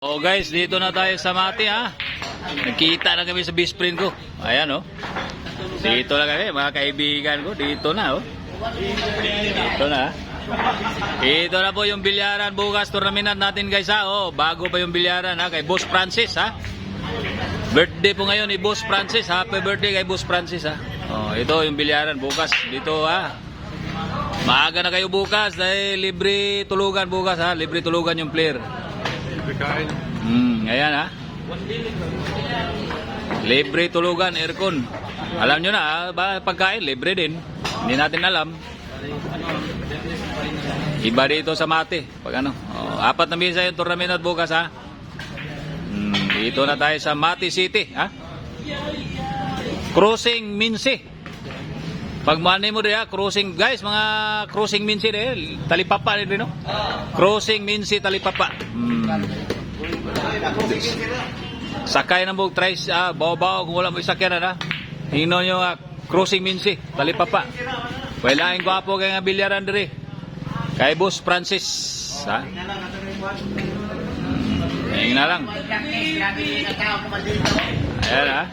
Oh guys, dito na tayo sa Mati ha. Nakita na kami sa best friend ko. Ayan oh. Dito na kami, mga kaibigan ko. Dito na oh. Dito na. Ito na po yung bilyaran bukas, tournament natin guys ha. Oh, bago pa yung bilyaran ha, kay Boss Francis ha. Birthday po ngayon ni Boss Francis. Happy birthday kay Boss Francis ha. Oh, ito yung bilyaran bukas dito ha. Maaga na kayo bukas dahil libre tulugan bukas ha. Libre tulugan yung player. Ayan ha. Libre tulugan, aircon. Alam nyo na, pagkain, libre din. Hindi natin alam. Iba dito sa Mati. Pag ano, 4 na misa yung tournament at bukas ha. Dito na tayo sa Mati City ha. Crossing Minsi. Pag money mo rin ha, crossing, guys, mga crossing Minsi rin, talipapa rin no? Crossing Minsi, talipapa. Sakay ng bug, try, bawa-bawa kung wala mo isakyan na hino nyo crossing Minsi, talipapa. Wailaing gwapo kaya nga bilyaran diri kay Boss Francis ha. Ayan na lang. Ayan ha.